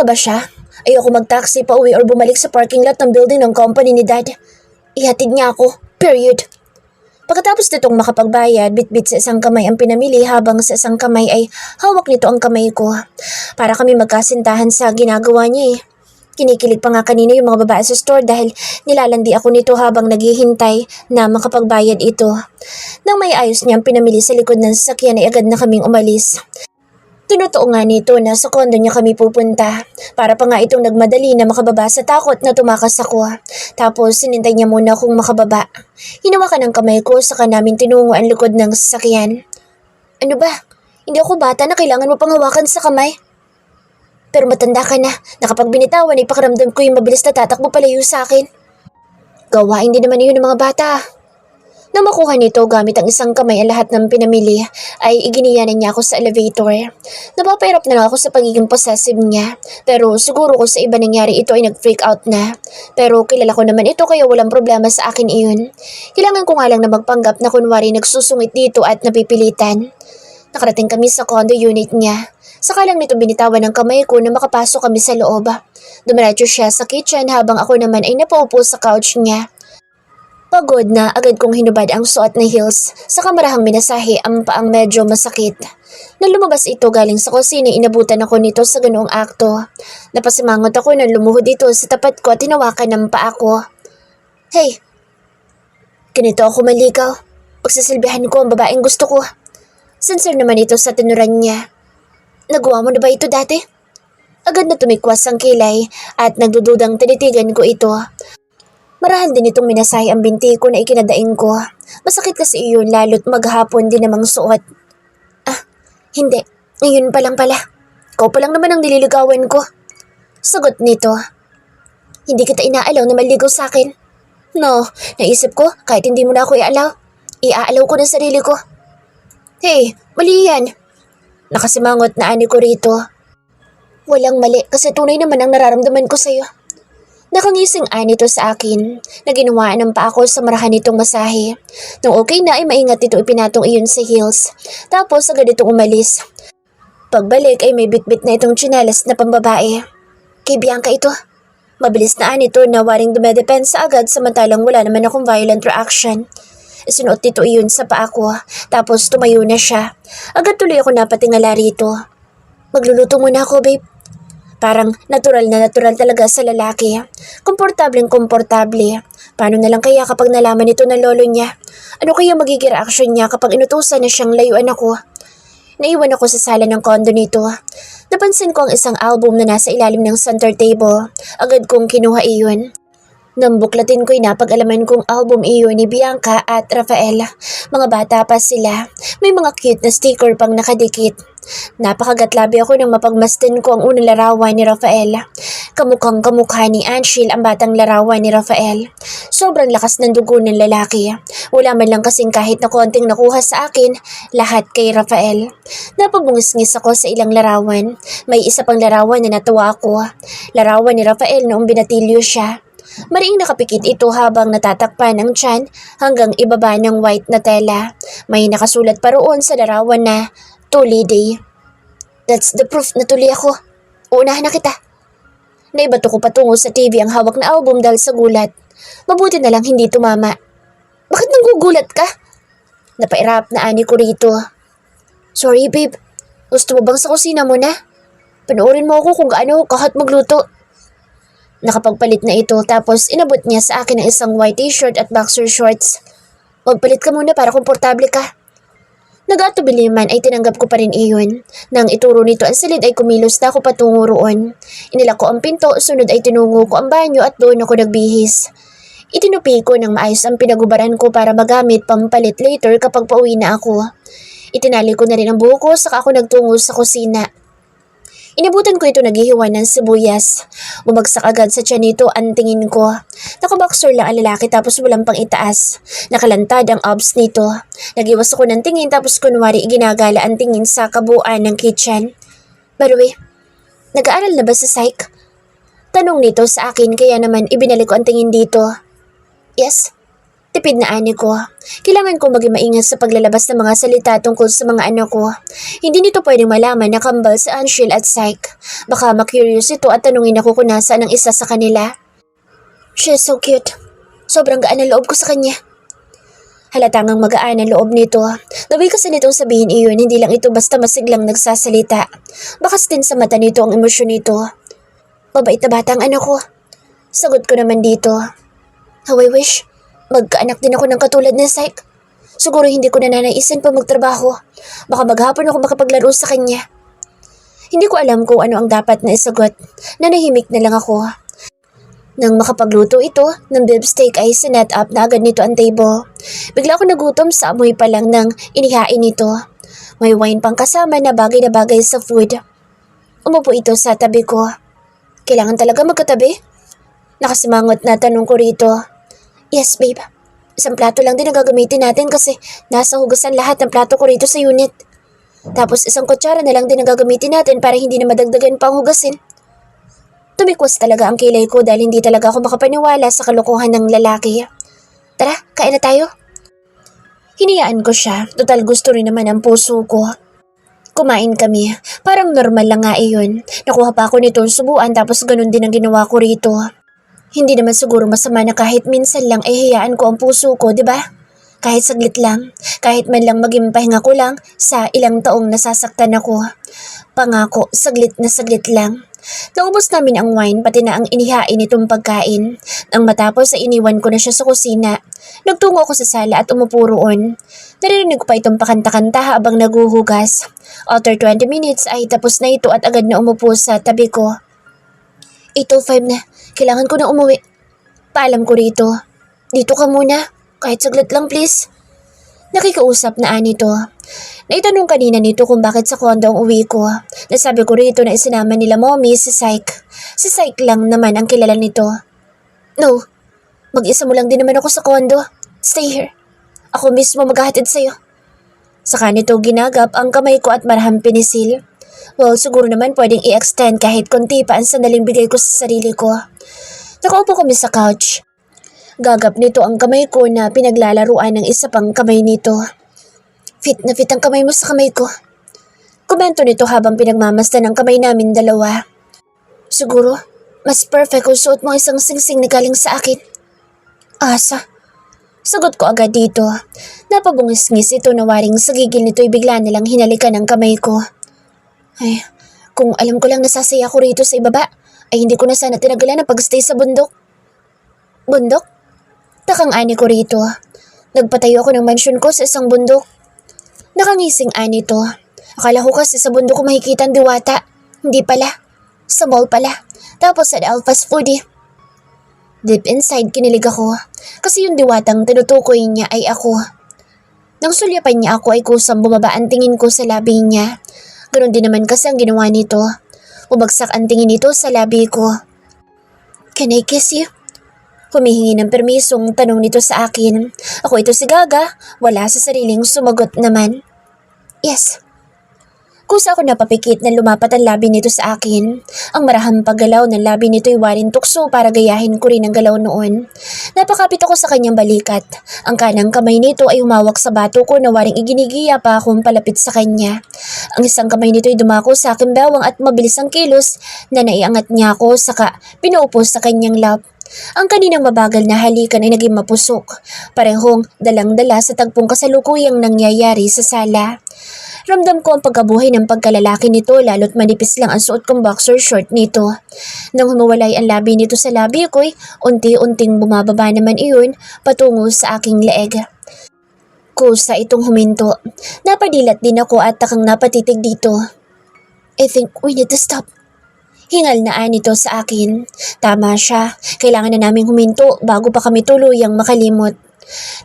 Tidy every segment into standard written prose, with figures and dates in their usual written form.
nga ba siya? Ayoko mag-taxi pa uwi or bumalik sa parking lot ng building ng company ni Dad. Ihatid niya ako. Period. Pagkatapos nitong makapagbayad, bitbit sa isang kamay ang pinamili habang sa isang kamay ay hawak nito ang kamay ko. Para kami magkasintahan sa ginagawa niya eh. Kinikilig pa nga kanina yung mga babae sa store dahil nilalandi ako nito habang naghihintay na makapagbayad ito. Nang may ayos niyang pinamili sa likod ng sasakyan ay agad na kaming umalis. Tinotoo nga nito na sa kondo niya kami pupunta. Para pa nga itong nagmadali na makababa sa takot na tumakas ako. Tapos sinintay niya muna kung makababa. Hinawakan ang kamay ko saka namin tinungo ang likod ng sasakyan. Ano ba? Hindi ako bata na kailangan mo pang hawakan sa kamay. Pero matanda ka na. Nakapag binitawan ay pakiramdam ko yung mabilis na tatakbo palayo sa akin. Gawain din naman yun ng mga bata. Nang makuha nito gamit ang isang kamay ang lahat ng pinamili, ay iginiyanan niya ako sa elevator. Napapahirap na lang ako sa pagiging possessive niya, pero siguro kung sa iba nangyari ito ay nag-freak out na. Pero kilala ko naman ito kaya walang problema sa akin iyon. Kailangan ko nga lang na magpanggap na kunwari nagsusungit dito at napipilitan. Nakarating kami sa condo unit niya. Saka lang nito binitawan ng kamay ko na makapasok kami sa loob. Dumiretso siya sa kitchen habang ako naman ay napaupo sa couch niya. Pagod na agad kong hinubad ang suot na heels sa kamarahang minasahe ang paang medyo masakit. Nang lumabas ito galing sa kusina inabutan ako nito sa ganoong akto. Napasimangot ako nang lumuhod ito sa tapat ko at tinawakan ng paa ko. Hey! Ganito ako maligaw. Pagsasilbihan ko ang babaeng gusto ko. Sincere naman ito sa tinuran niya. Nagawa mo na ba ito dati? Agad na tumikwas ang kilay at nagdududang tinitigan ko ito. Marahan din itong minasahe ang binti ko na ikinadaing ko. Masakit kasi iyon lalo't maghapon din namang suot. Hindi. Ngayon pa lang pala. Ikaw pa lang naman ang nililigawan ko. Sagot nito. Hindi kita inaalaw na maligaw sa akin. No, naisip ko kahit hindi mo na ako iaalaw ko ng sarili ko. Hey, mali yan. Nakasimangot na ani ko rito. Walang mali kasi tunay naman ang nararamdaman ko sa'yo. Nakangising nito sa akin na ginawaan ng pa ako sa marahan nitong masahe. Nung okay na ay maingat ito ipinatong iyon sa heels. Tapos agad itong umalis. Pagbalik ay may bitbit na itong tsinelas na pambabae. Kay Bianca ito. Mabilis na nito na waring dumedepensa agad samantalang wala naman akong violent reaction. Isinuot nito iyon sa paa ko tapos tumayo na siya. Agad tuloy ako napatingala rito. Magluluto muna ako babe. Parang natural na natural talaga sa lalaki. Komportable. Paano na lang kaya kapag nalaman ito ng lolo niya? Ano kaya magiging reaksyon niya kapag inutusan na siyang layuan ako? Naiwan ako sa sala ng kondo nito. Napansin ko ang isang album na nasa ilalim ng center table. Agad kong kinuha iyon. Nang buklatin ko'y napag-alaman kong album iyon ni Bianca at Rafael. Mga bata pa sila. May mga cute na sticker pang nakadikit. Napakagatlabi ako nang mapagmasdan ko ang unang larawan ni Rafael. Kamukhang kamukha ni Anshil ang batang larawan ni Rafael. Sobrang lakas ng dugo ng lalaki. Wala man lang kasing kahit na konting nakuha sa akin, lahat kay Rafael. Napabungis-ngis ako sa ilang larawan. May isa pang larawan na natawa ako. Larawan ni Rafael noong binatilyo siya. Mariing nakapikit ito habang natatakpan ang tiyan hanggang ibaba ng white na tela. May nakasulat pa roon sa larawan na Tuli Day. That's the proof na tuli ako. Uunahan na kita. Naibato ko patungo sa TV ang hawak na album dahil sa gulat. Mabuti na lang hindi tumama. Bakit nanggugulat ka? Napairap na ani ko rito. Sorry babe. Gusto mo bang sa kusina mo na? Panoorin mo ako kung gaano kahat magluto. Nakapagpalit na ito tapos inabot niya sa akin ang isang white t-shirt at boxer shorts. Magpalit ka muna para komportable ka. Nag-atubili man ay tinanggap ko pa rin iyon. Nang ituro nito ang silid ay kumilos na ako patungo roon. Inilak ko ang pinto, sunod ay tinungo ko ang banyo at doon ako nagbihis. Itinupi ko ng maayos ang pinagubaran ko para magamit pampalit later kapag pauwi na ako. Itinali ko na rin ang buhok ko saka ako nagtungo sa kusina. Inabutan ko ito naghihiwa ng sibuyas. Bumagsak agad sa tiyan nito ang tingin ko. Nakaboxer lang ang lalaki tapos walang pang itaas. Nakalantad ang abs nito. Nagiwas ako ng tingin tapos kunwari ginagala ang tingin sa kabuuan ng kitchen. By the way, nag-aaral na ba sa psych? Tanong nito sa akin kaya naman ibinalik ko ang tingin dito. Yes. Tipid na ani ko. Kailangan ko maging maingat sa paglalabas ng mga salita tungkol sa mga anak ko. Hindi nito pwedeng malaman na kambal si Anshel at Syke. Baka ma-curious ito at tanungin ako kung nasaan ang isa sa kanila. She's so cute. Sobrang gaan ang loob ko sa kanya. Halatang ang magaan ang loob nito. Nawi kasi nitong sabihin iyon, hindi lang ito basta masiglang nagsasalita. Bakas din sa mata nito ang emosyon nito. Mabait na bata ang anak ko. Sagot ko naman dito. How I wish magkaanak din ako ng katulad ni Syke. Siguro hindi ko na nanaisin pa magtrabaho. Baka maghapon ako makapaglaro sa kanya. Hindi ko alam kung ano ang dapat na isagot. Nanahimik na lang ako. Nang makapagluto ito ng beef steak ay sinet up na agad nito ang table. Bigla ako nagutom sa amoy pa lang ng inihain nito. May wine pang kasama na bagay sa food. Umupo ito sa tabi ko. Kailangan talaga magkatabi? Nakasimangot na tanong ko rito. Yes, babe. Isang plato lang din ang gagamitin natin kasi nasa hugasan lahat ng plato ko rito sa unit. Tapos isang kutsara na lang din ang gagamitin natin para hindi na madagdagan pa ang hugasin. Tumikwas talaga ang kilay ko dahil hindi talaga ako makapaniwala sa kalokohan ng lalaki. Tara, kain na tayo. Hiniyaan ko siya. Total gusto rin naman ang puso ko. Kumain kami. Parang normal lang nga iyon. Nakuha pa ako nito subuan tapos ganun din ang ginawa ko rito. Hindi naman siguro masama na kahit minsan lang ay hayaan ko ang puso ko, di ba? Kahit saglit lang, kahit man lang maging pahinga ko lang sa ilang taong nasasaktan ako. Pangako, saglit na saglit lang. Naubos namin ang wine pati na ang inihain nitong pagkain. Nang matapos ay iniwan ko na siya sa kusina. Nagtungo ako sa sala at umupo roon. Naririnig ko pa itong pakanta-kanta habang naguhugas. After 20 minutes ay tapos na ito at agad na umupo sa tabi ko. 8:05 na. Kailangan ko na umuwi. Paalam ko rito. Dito ka muna. Kahit saglit lang please. Nakikausap na nito. Naitanong kanina nito kung bakit sa kondo ang uwi ko. Nasabi ko rito na isinama nila mommy si Syke. Si Syke lang naman ang kilala nito. No. Mag-isa mo lang din naman ako sa kondo. Stay here. Ako mismo maghahatid sa'yo. Saka nito ginagap ang kamay ko at marahang pinisil. Well, siguro naman pwedeng i-extend kahit konti pa ang sandaling bigay ko sa sarili ko. Nakaupo kami sa couch. Gagap nito ang kamay ko na pinaglalaruan ng isa pang kamay nito. Fit na fit ang kamay mo sa kamay ko. Komento nito habang pinagmamasdan ang kamay namin dalawa. Siguro, mas perfect kung suot mo isang singsing na galing sa akin. Asa? Sagot ko agad dito. Napabungis-ngis ito na waring sa gigil nito'y bigla nilang hinalikan ang kamay ko. Ay, kung alam ko lang nasasaya ko rito sa ibaba, ay hindi ko na sana tinagalan ang pagstay sa bundok. Bundok? Takang ani ko rito. Nagpatayo ako ng mansyon ko sa isang bundok. Nakangising ani to. Akala ko kasi sa bundok ko makikita ang diwata. Hindi pala. Sa mall pala. Tapos sa Alpha's Foodie. Deep inside kinilig ako. Kasi yung diwatang tinutukoy niya ay ako. Nang sulyapan niya ako ay kusang bumaba ang tingin ko sa labi niya. Ganon din naman kasi ang ginawa nito. Bumagsak ang tingin nito sa labi ko. Can I kiss you? Humihingi ng permisong tanong nito sa akin. Ako ito si Gaga, wala sa sariling sumagot naman. Yes. Kusa ako napapikit na lumapat ang labi nito sa akin. Ang marahang paggalaw ng labi nito'y warin tukso para gayahin ko rin ang galaw noon. Napakapit ako sa kanyang balikat. Ang kanang kamay nito ay humawak sa bato ko na waring iginigiya pa akong palapit sa kanya. Ang isang kamay nito'y dumako sa aking bewang at mabilis ang kilos na naiangat niya ako saka pinuupo sa kanyang lap. Ang kaninang mabagal na halikan ay naging mapusok, parehong dalang-dala sa tagpong kasalukuyang nangyayari sa sala. Ramdam ko ang pagkabuhay ng pagkalalaki nito lalo't manipis lang ang suot kong boxer short nito. Nang humawalay ang labi nito sa labi ko'y unti-unting bumababa naman iyon patungo sa aking leeg. Kusa itong huminto. Napadilat din ako at takang napatitig dito. I think we need to stop. Hingal na nito sa akin. Tama siya. Kailangan na naming huminto bago pa kami tuluyang makalimot.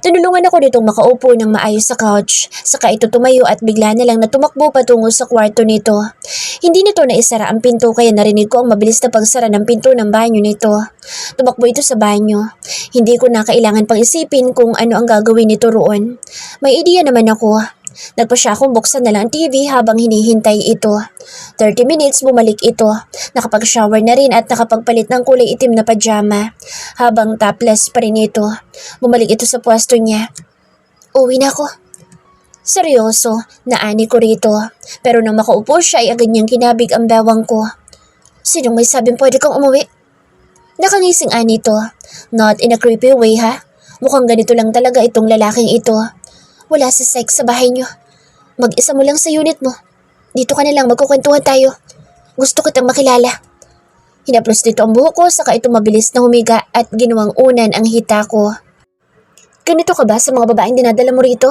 Tinulungan ako nitong makaupo ng maayos sa couch. Saka ito tumayo at bigla na lang na tumakbo patungo sa kwarto nito. Hindi nito naisara ang pinto kaya narinig ko ang mabilis na pagsara ng pinto ng banyo nito. Tumakbo ito sa banyo. Hindi ko na kailangan pang isipin kung ano ang gagawin nito roon. May ideya naman ako. Nagpa siya akong buksan na lang ang TV habang hinihintay ito. 30 minutes bumalik ito. Nakapag-shower na rin at nakapagpalit ng kulay itim na pajama. Habang topless pa rin ito. Bumalik ito sa pwesto niya. Uwi na ako. Seryoso, naani ko rito. Pero nang makaupo siya ay agad niyang kinabig ang bewang ko. Sinong may sabing pwede kang umuwi? Nakangising ani to. Not in a creepy way ha. Mukhang ganito lang talaga itong lalaking ito. Wala sa sex sa bahay niyo. Mag-isa mo lang sa unit mo. Dito ka na lang, magkukwentuhan tayo. Gusto kitang makilala. Hinaplos dito ang buhok ko, saka ito mabilis na humiga at ginawang unan ang hita ko. Ganito ka ba sa mga babaeng dinadala mo rito?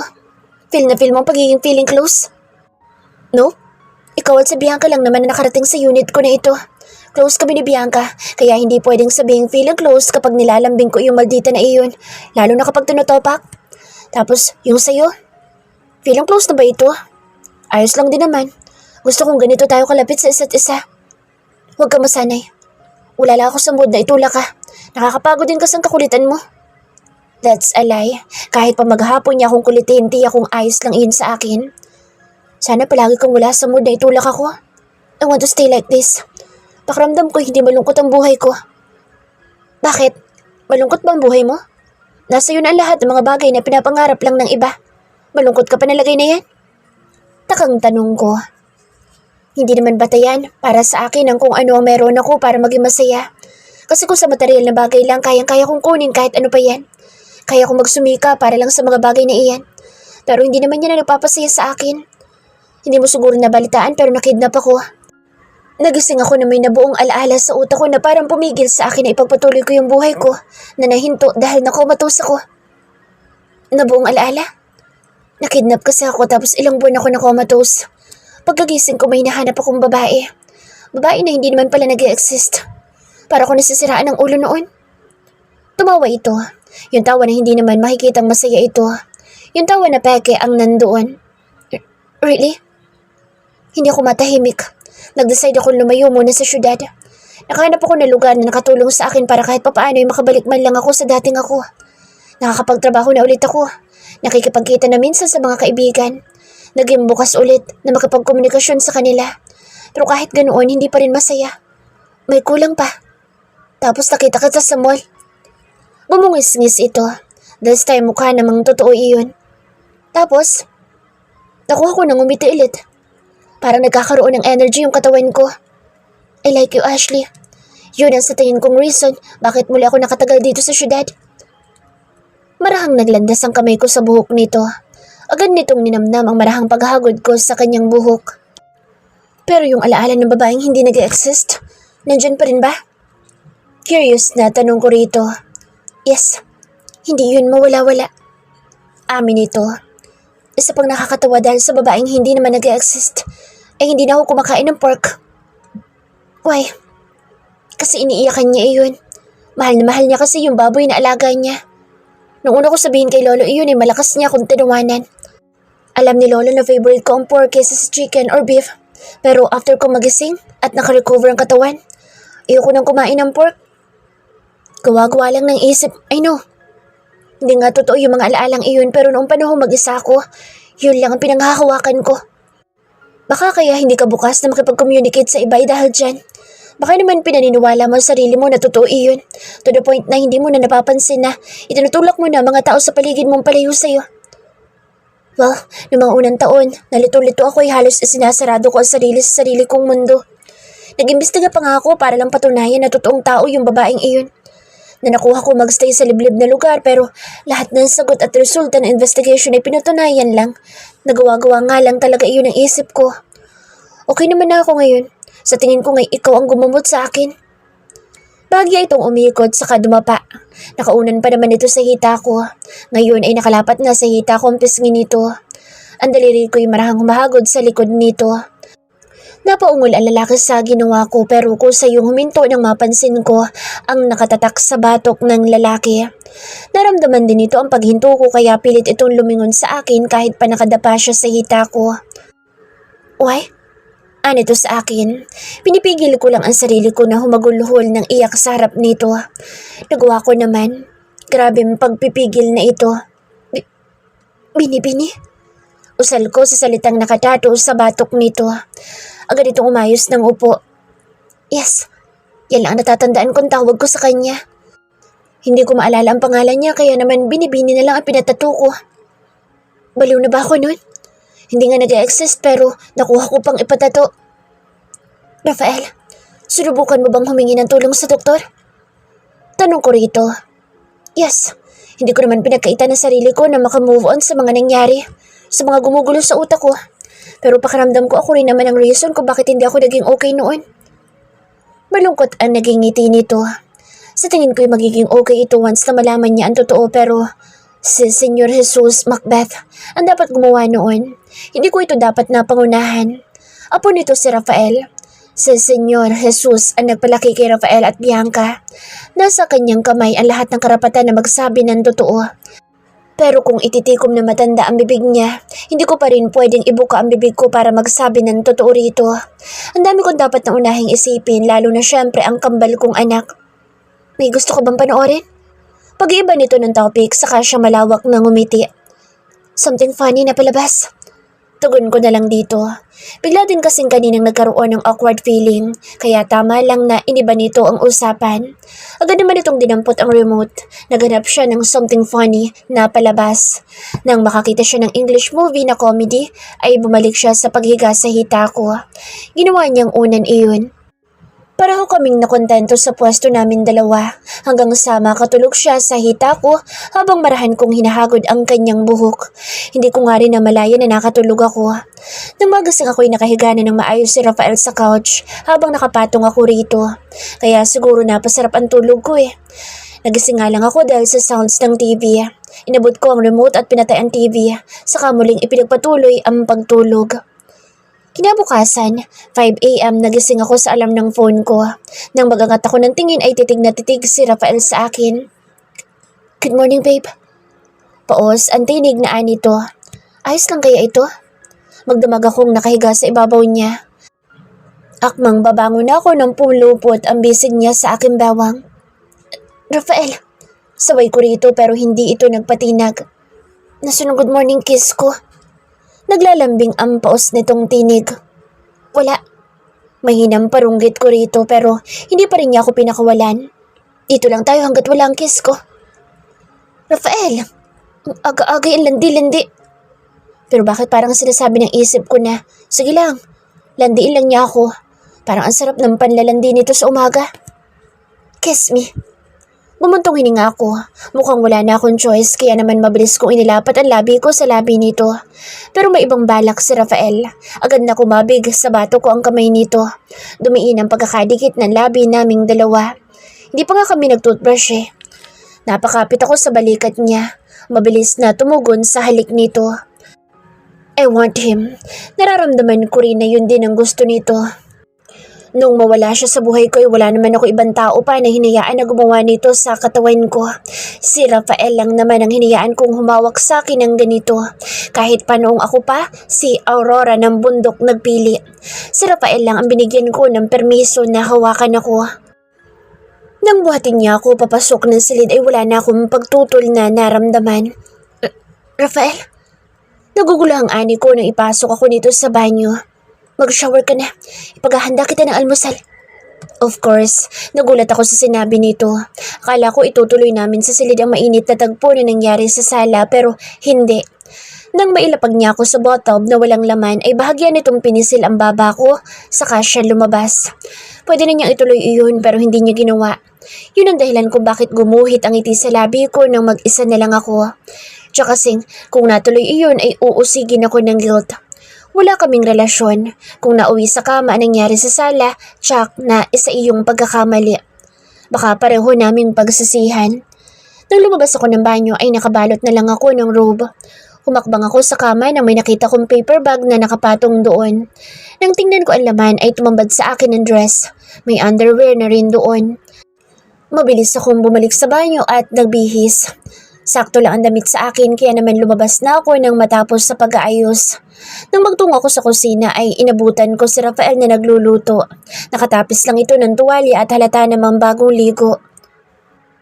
Feel na feel mo ang pagiging feeling close? No? Ikaw at si Bianca lang naman na nakarating sa unit ko na ito. Close kami ni Bianca, kaya hindi pwedeng sabihing feeling close kapag nilalambing ko yung maldita na iyon, lalo na kapag tunutopak. Tapos, yung sayo, feeling close na ba ito? Ayos lang din naman. Gusto kong ganito tayo kalapit sa isa't isa. Huwag ka masanay. Wala lang ako sa mood na itulak ka. Nakakapagod din kasang kakulitan mo. That's a lie. Kahit pa maghapon niya akong kulitin, tiyak kong ayos lang iyon sa akin. Sana palagi kang wala sa mood na itulak ako. I want to stay like this. Pakiramdam ko hindi malungkot ang buhay ko. Bakit? Malungkot ba ang buhay mo? Nasa iyo na ang lahat ng mga bagay na pinapangarap lang ng iba. Malungkot ka pa nalagay na yan? Takang tanong ko. Hindi naman batayan para sa akin ang kung ano ang meron ako para maging masaya. Kasi kung sa material na bagay lang kayang-kaya kong kunin kahit ano pa yan. Kaya kong magsumika para lang sa mga bagay na iyan. Pero hindi naman yan ang nagpapasaya sa akin. Hindi mo siguro nabalitaan pero nakidnap ako. Nagising ako na may nabuong alaala sa utak ko na parang pumigil sa akin na ipagpatuloy ko yung buhay ko na nahinto dahil nakomatos ako. Nabuong alaala? Nakidnap kasi ako tapos ilang buwan ako nakomatos. Pagkagising ko may nahanap akong babae. Babae na hindi naman pala nag-e-exist. Para ako nasisiraan ng ulo noon. Tumawa ito. Yung tawa na hindi naman makikitang masaya ito. Yung tawa na peke ang nandoon. Really? Hindi ako matahimik. Nag-decide ako lumayo muna sa syudad. Nakahanap ako ng lugar na nakatulong sa akin para kahit papaano ay makabalik man lang ako sa dating ako. Nakakapagtrabaho na ulit ako. Nakikipagkita na minsan sa mga kaibigan. Naging bukas ulit na makapagkomunikasyon sa kanila. Pero kahit ganoon, hindi pa rin masaya. May kulang pa. Tapos nakita kita sa mall. Bumungis-ngis ito. This time mukha namang totoo iyon. Tapos, nakuha ko nang umiti ulit. Parang nagkakaroon ng energy yung katawan ko. I like you, Ashley. Yun ang sa tingin kong reason bakit muli ako nakatagal dito sa syudad. Marahang naglandas ang kamay ko sa buhok nito. Agad nitong ninamnam ang marahang paghagod ko sa kanyang buhok. Pero yung alaala ng babaeng hindi nag-exist, nandyan pa rin ba? Curious na tanong ko rito. Yes, hindi yun mawala-wala. Amin ito. Isa pang nakakatawa dahil sa babaeng hindi naman nag-exist, ay hindi na ako kumakain ng pork. Why? Kasi iniiyakan niya iyon. Mahal na mahal niya kasi yung baboy na alaga niya. Nung una ko sabihin kay Lolo iyon ay malakas niya akong tinawanan. Alam ni Lolo na favorite ko ang pork kaysa sa chicken or beef. Pero after ko magising at nakarecover ang katawan, ayoko nang kumain ng pork. Gawa-gawa lang ng isip, I know. Hindi nga totoo yung mga alaalang iyon pero noong panahon mag-isa ako, yun lang ang pinanghahawakan ko. Baka kaya hindi ka bukas na makipag-communicate sa iba dahil dyan. Baka naman pinaniniwala mo sa sarili mo na totoo iyon. To the point na hindi mo na napapansin na itinutulak mo na mga tao sa paligid mong palayo sa'yo. Well, noong mga unang taon, nalito-lito ako ay halos isinasarado ko ang sarili sa sarili kong mundo. Nag-imbestiga pa nga ako para lang patunayan na totoong tao yung babaeng iyon. Na nakuha ko magstay sa liblib na lugar pero lahat ng sagot at resulta ng investigation ay pinatunayan lang. Nagawa-gawa nga lang talaga iyon ang isip ko. Okay naman na ako ngayon. Sa tingin ko ngay ikaw ang gumamot sa akin. Bagya itong umikot saka dumapa. Nakaunan pa naman ito sa hita ko. Ngayon ay nakalapat na sa hita ko ang pisngin nito. Ang daliri ko'y marahang humahagod sa likod nito. Napaungol ang lalaki sa ginawa ko pero kung sa iyong huminto nang mapansin ko ang nakatatak sa batok ng lalaki. Naramdaman din ito ang paghinto ko kaya pilit itong lumingon sa akin kahit pa nakadapa siya sa hita ko. Why? Ano ito sa akin? Pinipigil ko lang ang sarili ko na humaguluhol ng iyak sa harap nito. Nagawa ko naman. Grabe ang pagpipigil na ito. Bini-bini? Usal ko sa salitang nakatato sa batok nito. Agad itong umayos ng upo. Yes, yan lang ang natatandaan kong tawag ko sa kanya. Hindi ko maalala ang pangalan niya kaya naman binibini na lang ang pinatato ko. Baliw na ba ako nun? Hindi nga nag-exist pero nakuha ko pang ipatato. Rafael, sunubukan mo bang humingi ng tulong sa doktor? Tanong ko rito. Yes, hindi ko naman pinagkaita ng sarili ko na makamove on sa mga nangyari, sa mga gumugulo sa utak ko. Pero pakiramdam ko ako rin naman ang reason kung bakit hindi ako naging okay noon. Malungkot ang naging ngiti nito. Sa tingin ko'y magiging okay ito once na malaman niya ang totoo pero si Senyor Jesus Macbeth ang dapat gumawa noon. Hindi ko ito dapat na pangunahan. Apo nito si Rafael. Si Senyor Jesus ang nagpalaki kay Rafael at Bianca. Nasa kanyang kamay ang lahat ng karapatan na magsabi ng totoo. Pero kung ititikom na matanda ang bibig niya, hindi ko pa rin pwedeng ibuka ang bibig ko para magsabi ng totoo rito. Ang dami kong dapat na unahing isipin, lalo na syempre ang kambal kong anak. May gusto ko bang panoorin? Pag-iiba nito ng topic, saka siya malawak na ngumiti. Something funny na palabas. Tugon ko na lang dito. Bigla din kasing kaninang nagkaroon ng awkward feeling, kaya tama lang na iniba nito ang usapan. Agad naman itong dinampot ang remote. Naghanap siya ng something funny na palabas. Nang makakita siya ng English movie na comedy, ay bumalik siya sa paghiga sa hita ko. Ginawa niyang unan iyon. Pareho kaming nakontento sa pwesto namin dalawa hanggang sa makatulog siya sa hita ko habang marahan kong hinahagod ang kanyang buhok. Hindi ko nga rin namalayan na nakatulog ako. Nang magasing ako'y nakahiga na ng maayos si Rafael sa couch habang nakapatong ako rito. Kaya siguro napasarap ang tulog ko eh. Nagising nga lang ako dahil sa sounds ng TV. Inabot ko ang remote at pinatay ang TV, saka muling ipinagpatuloy ang pagtulog. Kinabukasan, 5 a.m. nagising ako sa alarm ng phone ko. Nang magangat ako ng tingin ay titig na titig si Rafael sa akin. Good morning, babe. Paos, ang tinig na anito. Ayos lang kaya ito? Magdamag akong nakahiga sa ibabaw niya. Akmang babangon ako nang pumulupot ang bisig niya sa aking bawang. Rafael, sabay ko rito pero hindi ito nagpatinag. Nasunong good morning kiss ko. Naglalambing ang paos nitong tinig. Wala. Mahinang parunggit ko rito pero hindi pa rin niya ako pinakawalan. Dito lang tayo hanggat wala ang kiss ko. Rafael, aga-aga yung landi-landi. Pero bakit parang sinasabi ng isip ko na, sige lang, landiin lang niya ako. Parang ang sarap ng panlalandi nito sa umaga. Kiss me. Bumuntong hininga ako. Mukhang wala na akong choice kaya naman mabilis kong inilapat ang labi ko sa labi nito. Pero may ibang balak si Rafael. Agad na kumabig sa bato ko ang kamay nito. Dumiin ang pagkakadikit ng labi naming dalawa. Hindi pa nga kami nag-toothbrush eh. Napakapit ako sa balikat niya. Mabilis na tumugon sa halik nito. I want him. Nararamdaman ko rin na yun din ang gusto nito. Nung mawala siya sa buhay ko, wala naman ako ibang tao pa na hinayaan na gumawa nito sa katawan ko. Si Rafael lang naman ang hinayaan kong humawak sa akin ng ganito. Kahit pa noong ako pa, si Aurora ng bundok nagpili. Si Rafael lang ang binigyan ko ng permiso na hawakan ako. Nang buhatin niya ako papasok ng silid ay wala na akong pagtutol na naramdaman. Rafael, nagugulo ang ani ko nang ipasok ako nito sa banyo. Mag-shower ka na. Ipaghahanda kita ng almusal. Of course, nagulat ako sa sinabi nito. Akala ko itutuloy namin sa silid ang mainit na tagpo na nangyari sa sala pero hindi. Nang mailapag niya ako sa bathtub na walang laman ay bahagya nitong pinisil ang baba ko saka siya lumabas. Pwede na niyang ituloy iyon pero hindi niya ginawa. Yun ang dahilan kung bakit gumuhit ang ngiti sa labi ko nang mag-isa na lang ako. Tsaka kasing kung natuloy iyon ay uusigin ako ng guilt. Wala kaming relasyon. Kung nauwi sa kama nangyari sa sala, tsak na isa iyong pagkakamali. Baka pareho naming pagsisihan. Nang lumabas ako ng banyo ay nakabalot na lang ako ng robe. Humakbang ako sa kama nang may nakita kong paper bag na nakapatong doon. Nang tingnan ko ang laman ay tumambad sa akin ng dress. May underwear na rin doon. Mabilis akong bumalik sa banyo at nagbihis. Sakto lang ang damit sa akin kaya naman lumabas na ako nang matapos sa pag-aayos. Nang magtungo ako sa kusina ay inabutan ko si Rafael na nagluluto. Nakatapis lang ito ng tuwalya at halata namang bagong ligo.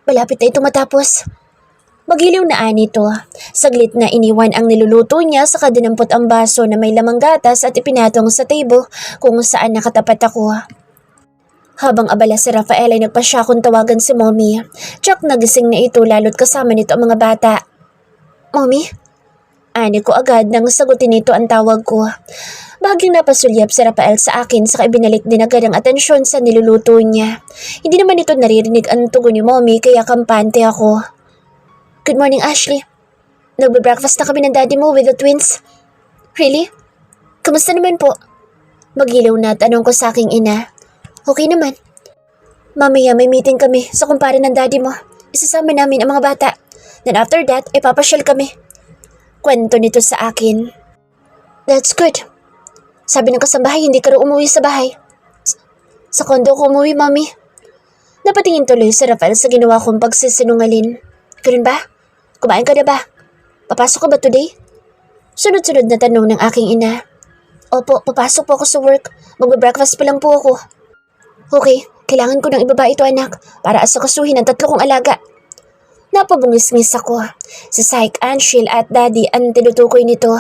Malapit na ito matapos. Magiliw na nito. Saglit na iniwan ang niluluto niya sa dinampot ang baso na may lamang gatas at ipinatong sa table kung saan nakatapat ako. Habang abala si Rafael ay nagpasya kung tawagan si Mommy. Tsak nagising na ito lalo't kasama nito ang mga bata. Mommy? Ani ko agad nang sagutin nito ang tawag ko. Bahagyang napasulyap si Rafael sa akin saka ibinalik din agad ang atensyon sa niluluto niya. Hindi naman ito naririnig ang tugon ni Mommy kaya kampante ako. Good morning, Ashley. Nagbe-breakfast na kami ng daddy mo with the twins. Really? Kamusta naman po? Magilaw na tanong ko sa aking ina. Okay naman. Mamaya may meeting kami sa kumpare ng daddy mo. Isasama namin ang mga bata. Then after that, ipapasyal kami. Kwento nito sa akin. That's good. Sabi ng kasambahay, hindi ka raw umuwi sa bahay. Sa kondo ko umuwi, Mommy. Napatingin tuloy si Rafael sa ginawa kong pagsisinungalin. Ganun ba? Kumain ka na ba? Papasok ka ba today? Sunod-sunod na tanong ng aking ina. Opo, papasok po ako sa work. Magbe-breakfast pa lang po ako. Okay, kailangan ko nang ibaba ito anak para asakasuhin ang 3 kong alaga. Napabungis-ngis ako. Si Syke, Anshil at Daddy ang tinutukoy nito.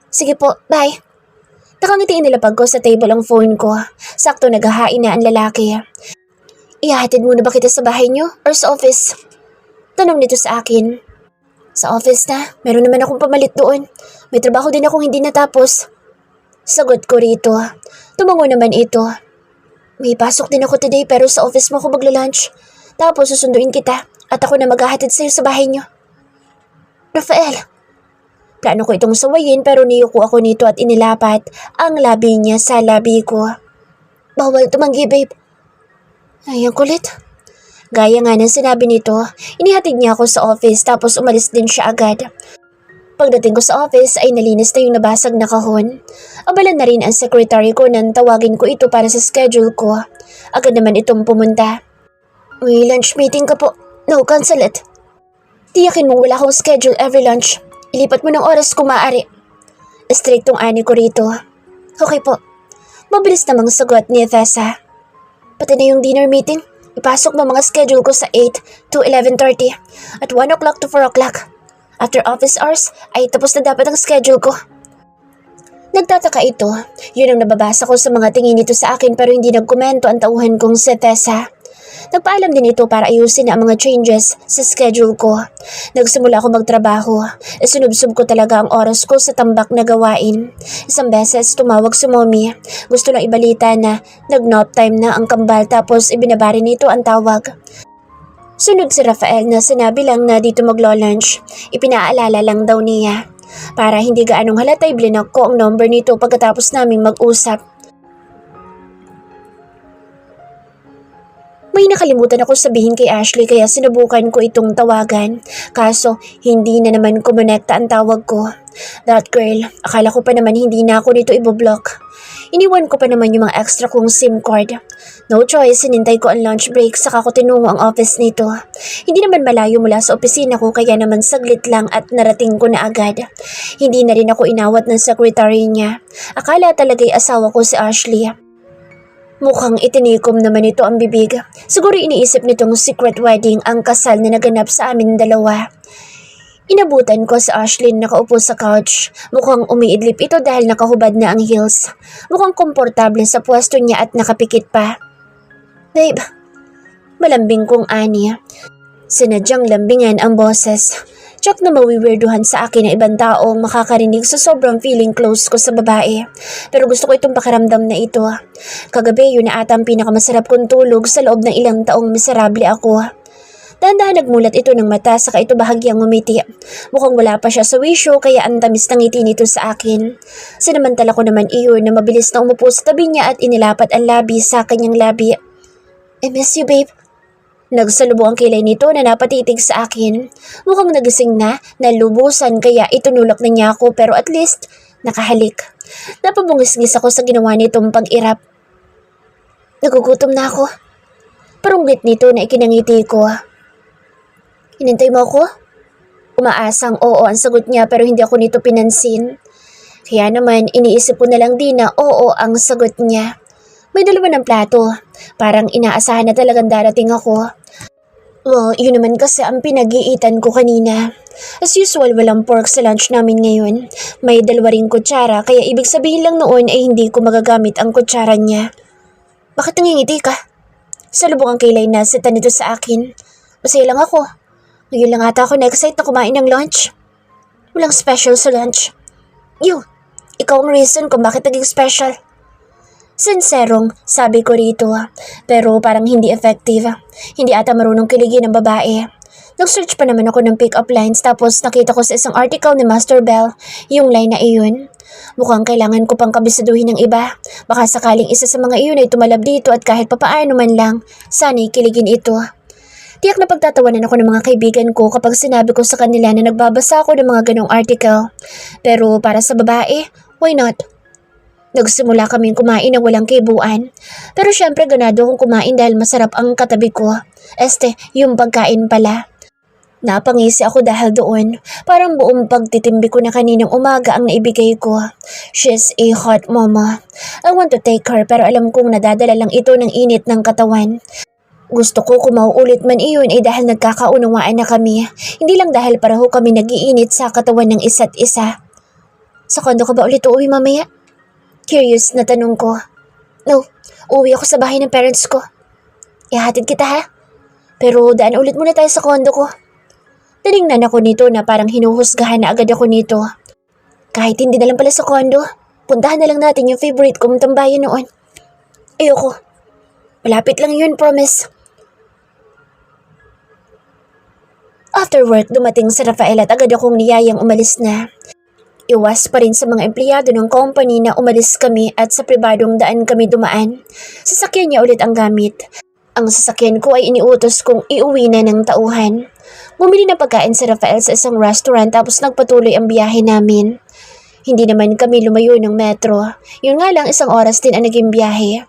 Sige po, bye. Nakangiti inilapag ko sa table ang phone ko. Sakto naghahain na ang lalaki. Ihahatid muna ba kita sa bahay niyo or sa office? Tanong nito sa akin. Sa office na, meron naman akong pamalit doon. May trabaho din akong hindi natapos. Sagot ko rito. Tumango naman ito. May pasok din ako today pero sa office mo ako magla-lunch. Tapos susunduin kita at ako na maghahatid sa'yo sa bahay niyo. Rafael. Plano ko itong sawayin pero niyuko ako nito at inilapat ang labi niya sa labi ko. Bawal tumanggi, babe. Ay, ang kulit. Gaya nga ng sinabi nito, inihatid niya ako sa office tapos umalis din siya agad. Pagdating ko sa office ay nalinis na yung nabasag na kahon. Abala na rin ang secretary ko nang tawagin ko ito para sa schedule ko. Agad naman itong pumunta. May lunch meeting ka po. No, cancel it. Tiyakin mong wala akong schedule every lunch. Ilipat mo ng oras kung maaari. Striktong ani ko rito. Okay po. Mabilis namang sagot ni Tessa. Pati na yung dinner meeting. Ipasok mo mga schedule ko sa 8 to 11:30 at 1 o'clock to 4 o'clock. After office hours ay tapos na dapat ang schedule ko. Nagtataka ito. Yun ang nababasa ko sa mga tingin nito sa akin pero hindi nagkomento ang tauhan kong si Tessa. Nagpaalam din ito para ayusin ang mga changes sa schedule ko. Nagsimula ako magtrabaho. Isinubsob ko talaga ang oras ko sa tambak na gawain. Isang beses tumawag si Mommy. Gusto lang ibalita na nag-nap time na ang kambal tapos ibinabari nito ang tawag. Sunod si Rafael na sinabi lang na dito maglo-lunch. Ipinaalala lang daw niya. Para hindi gaanong halatay blinak ko ang number nito pagkatapos naming mag-usap. May nakalimutan ako sabihin kay Ashley kaya sinubukan ko itong tawagan. Kaso hindi na naman kumonekta ang tawag ko. That girl, akala ko pa naman hindi na ako nito iboblock. Iniwan ko pa naman yung mga extra kong SIM card. No choice, sinintay ko ang lunch break saka ko tinungo ang office nito. Hindi naman malayo mula sa opisina ko kaya naman saglit lang at narating ko na agad. Hindi na rin ako inawat ng secretary niya. Akala talaga'y asawa ko si Ashley. Mukhang itinikom naman ito ang bibig. Siguro iniisip nitong secret wedding ang kasal na naganap sa amin dalawa. Inabutan ko si Ashley nakaupo sa couch. Mukhang umiidlip ito dahil nakahubad na ang heels. Mukhang komportable sa pwesto niya at nakapikit pa. Babe, malambing kong ani. Sinadyang lambingan ang boses. Tsak na mawiwirduhan sa akin na ibang taong makakarinig sa sobrang feeling close ko sa babae. Pero gusto ko itong pakiramdam na ito. Kagabi yun na ata ang pinakamasarap kong tulog sa loob ng ilang taong miserable ako. Dahan-dahan nagmulat ito ng mata saka ito bahagyang ngumiti. Mukhang wala pa siya sa wisyo kaya ang tamis ng ngiti nito sa akin. Sinamantala ko naman iyon na mabilis na umupo sa tabi niya at inilapat ang labi sa kanyang labi. I miss you, babe. Nagsalubo ang kilay nito na napatitig sa akin. Mukhang nagising na, nalubusan kaya itunulak na niya ako pero at least nakahalik. Napabungis-ngis ako sa ginawa nitong pag-irap. Nagugutom na ako. Parunggit nito na ikinangiti ko. Hinintay mo ako? Umaasang oo ang sagot niya pero hindi ako nito pinansin. Kaya naman iniisip ko na lang din na oo ang sagot niya. May 2 ng plato. Parang inaasahan na talagang darating ako. Well, yun naman kasi ang pinag-iitan ko kanina. As usual, walang pork sa lunch namin ngayon. May dalawa ring kutsara, kaya ibig sabihin lang noon ay hindi ko magagamit ang kutsara niya. Bakit nangingiti ka? Salubong ang kilay na sita nito sa akin. Masaya lang ako. Ngayon lang ata ako na-excite na kumain ng lunch. Walang special sa lunch. Ikaw ang reason kung bakit naging special. Sinserong, sabi ko rito pero parang hindi effective. Hindi ata marunong kiligin ng babae. Nag-search pa naman ako ng pick-up lines tapos nakita ko sa isang article ni Master Bell yung line na iyon. Mukhang kailangan ko pang kabisaduhin ng iba. Baka sakaling isa sa mga iyon ay tumalab dito at kahit papaano man lang, sana'y kiligin ito. Tiyak na pagtatawanan ako ng mga kaibigan ko kapag sinabi ko sa kanila na nagbabasa ako ng mga ganong article. Pero para sa babae, why not? Nagsimula kaming kumain ng walang kibuan. Pero syempre ganado akong kumain dahil masarap ang katabi ko. Yung pagkain pala. Napangisi ako dahil doon. Parang buong pagtitimbi ko na kaninang umaga ang naibigay ko. She's a hot mama. I want to take her pero alam kong nadadala lang ito ng init ng katawan. Gusto ko kung mauulit man iyon ay dahil nagkakaunawaan na kami. Hindi lang dahil pareho kami nag-iinit sa katawan ng isa't isa. Sa kondo ka ba ulit uuwi mamaya? Curious na tanong ko. No, uwi ako sa bahay ng parents ko. Ihatid kita ha? Pero daan ulit muna tayo sa kondo ko. Tinignan ako nito na parang hinuhusgahan na agad ako nito. Kahit hindi na lang pala sa kondo, puntahan na lang natin yung favorite kong tambayan noon. Ayoko. Malapit lang yun, promise. After work, dumating si Rafael at agad akong niyayang umalis na. Iwas pa rin sa mga empleyado ng company na umalis kami at sa pribadong daan kami dumaan. Sasakyan niya ulit ang gamit. Ang sasakyan ko ay iniutos kong iuwi na ng tauhan. Bumili ng pagkain si Rafael sa isang restaurant tapos nagpatuloy ang biyahe namin. Hindi naman kami lumayo ng metro. Yun nga lang 1 oras din ang naging biyahe.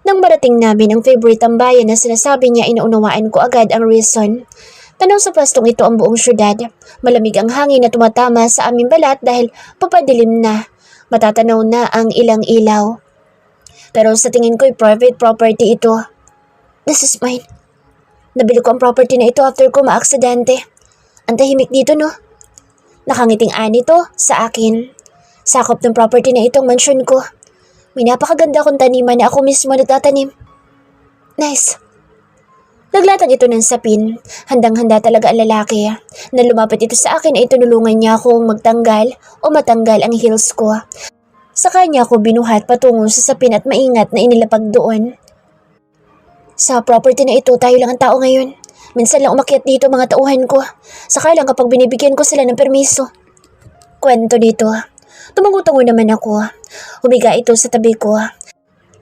Nang marating namin ang favorite tambayan na sinasabi niya, inaunawaan ko agad ang reason. Tanong sa pwestong ito ang buong syudad. Malamig ang hangin na tumatama sa aming balat dahil papadilim na. Matatanaw na ang ilang ilaw. Pero sa tingin ko'y private property ito. This is mine. Nabili ko ang property na ito after ko maaksidente. Ang tahimik dito, no? Nakangiting ani to sa akin. Sakop ng property na itong mansyon ko. May napakaganda kong taniman na ako mismo nagtatanim. Nice. Naglatag ito ng sapin. Handang-handa talaga ang lalaki. Na lumapit ito sa akin ay tinulungan niya akong magtanggal o matanggal ang heels ko. Sa kanya ako binuhat patungo sa sapin at maingat na inilapag doon. Sa property na ito, tayo lang ang tao ngayon. Minsan lang umakyat dito mga tauhan ko. Saka lang kapag binibigyan ko sila ng permiso. Kwento dito. Tumango-tango naman ako. Humiga ito sa tabi ko.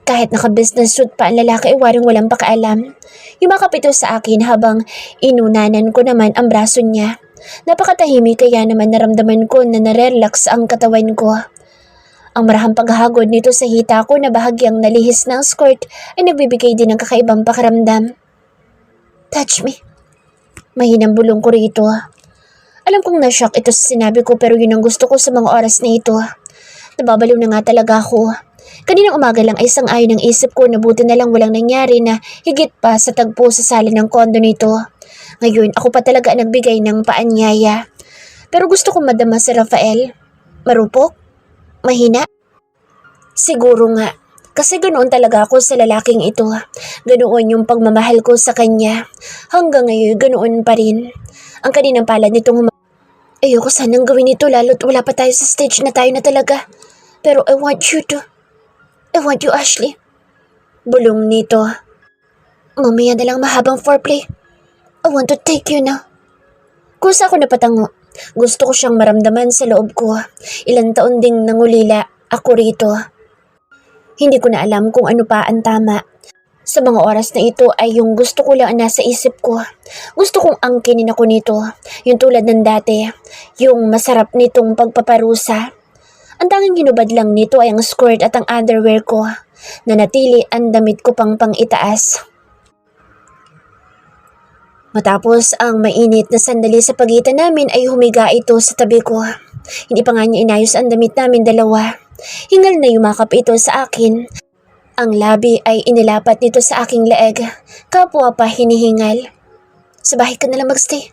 Kahit naka-business suit pa ang lalaki ay walang pakaalam. Yumakap ito sa akin habang inunanan ko naman ang braso niya. Napakatahimik kaya naman naramdaman ko na narelax ang katawan ko. Ang marahang paghagod nito sa hita ko na bahagyang nalihis ng skirt ay nagbibigay din ng kakaibang pakiramdam. Touch me. Mahinang bulong ko rito. Alam kong na-shock ito sa sinabi ko pero yun ang gusto ko sa mga oras na ito. Nababaliw na nga talaga ako. Kaninang umaga lang ay sang-ayon ang isip ko na buti na lang walang nangyari na higit pa sa tagpo sa sala ng kondo nito. Ngayon ako pa talaga nagbigay ng paanyaya. Pero gusto kong madama si Rafael. Marupok? Mahina? Siguro nga. Kasi ganoon talaga ako sa lalaking ito. Ganoon yung pagmamahal ko sa kanya. Hanggang ngayon ganoon pa rin. Ang kaninang palad nitong ayoko sanang gawin ito lalo't wala pa tayo sa stage na tayo na talaga. Pero I want you, Ashley. Bulong nito. Mamaya na lang mahabang foreplay. I want to take you now. Kusa ako napatango. Gusto ko siyang maramdaman sa loob ko. Ilang taon ding nangulila ako rito. Hindi ko na alam kung ano pa ang tama. Sa mga oras na ito ay yung gusto ko lang nasa isip ko. Gusto kong angkinin ako nito. Yung tulad ng dati. Yung masarap nitong pagpaparusa. Ang tanging hinubad lang nito ay ang skirt at ang underwear ko. Nanatili ang damit ko pang itaas. Matapos ang mainit na sandali sa pagitan namin ay humiga ito sa tabi ko. Hindi pa nga niya inayos ang damit namin dalawa. Hingal na yumakap ito sa akin. Ang labi ay inilapat nito sa aking leeg. Kapwa pa hinihingal. Sa bahay ka nalang magstay.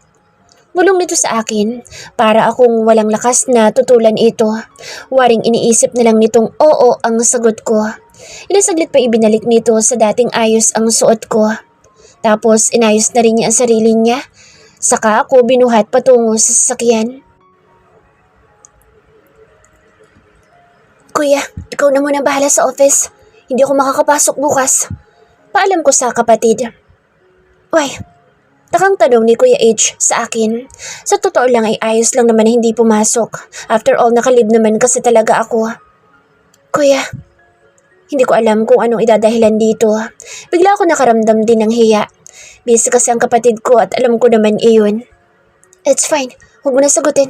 Bulong nito sa akin para akong walang lakas na tutulan ito. Waring iniisip na lang nitong oo ang sagot ko. Ilang saglit pa ibinalik nito sa dating ayos ang suot ko. Tapos inayos na rin niya ang sarili niya. Saka ako binuhat patungo sa sasakyan. Kuya, ikaw na muna bahala sa office. Hindi ako makakapasok bukas. Paalam ko sa kapatid. Uy, takang tanong ni Kuya H sa akin. Sa totoo lang ay ayos lang naman na hindi pumasok. After all, nakalib naman kasi talaga ako. Kuya, hindi ko alam kung anong idadahilan dito. Bigla ako nakaramdam din ng hiya. Busy kasi ang kapatid ko at alam ko naman iyon. It's fine, huwag mo na sagutin.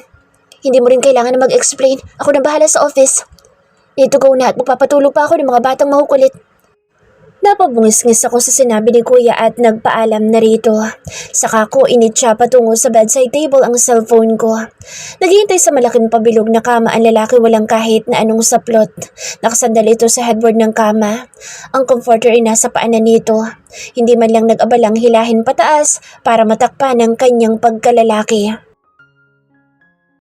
Hindi mo rin kailangan na mag-explain. Ako na bahala sa office. Dito go na at magpapatulog pa ako ng mga batang mahukulit. Napabungis-ngis ako sa sinabi ni Kuya at nagpaalam na rito. Saka ko initsa patungo sa bedside table ang cellphone ko. Naghihintay sa malaking pabilog na kama ang lalaki walang kahit na anong saplot. Nakasandal ito sa headboard ng kama. Ang comforter ay nasa paanan nito. Hindi man lang nag-abalang hilahin pataas para matakpan ang kanyang pagkalalaki.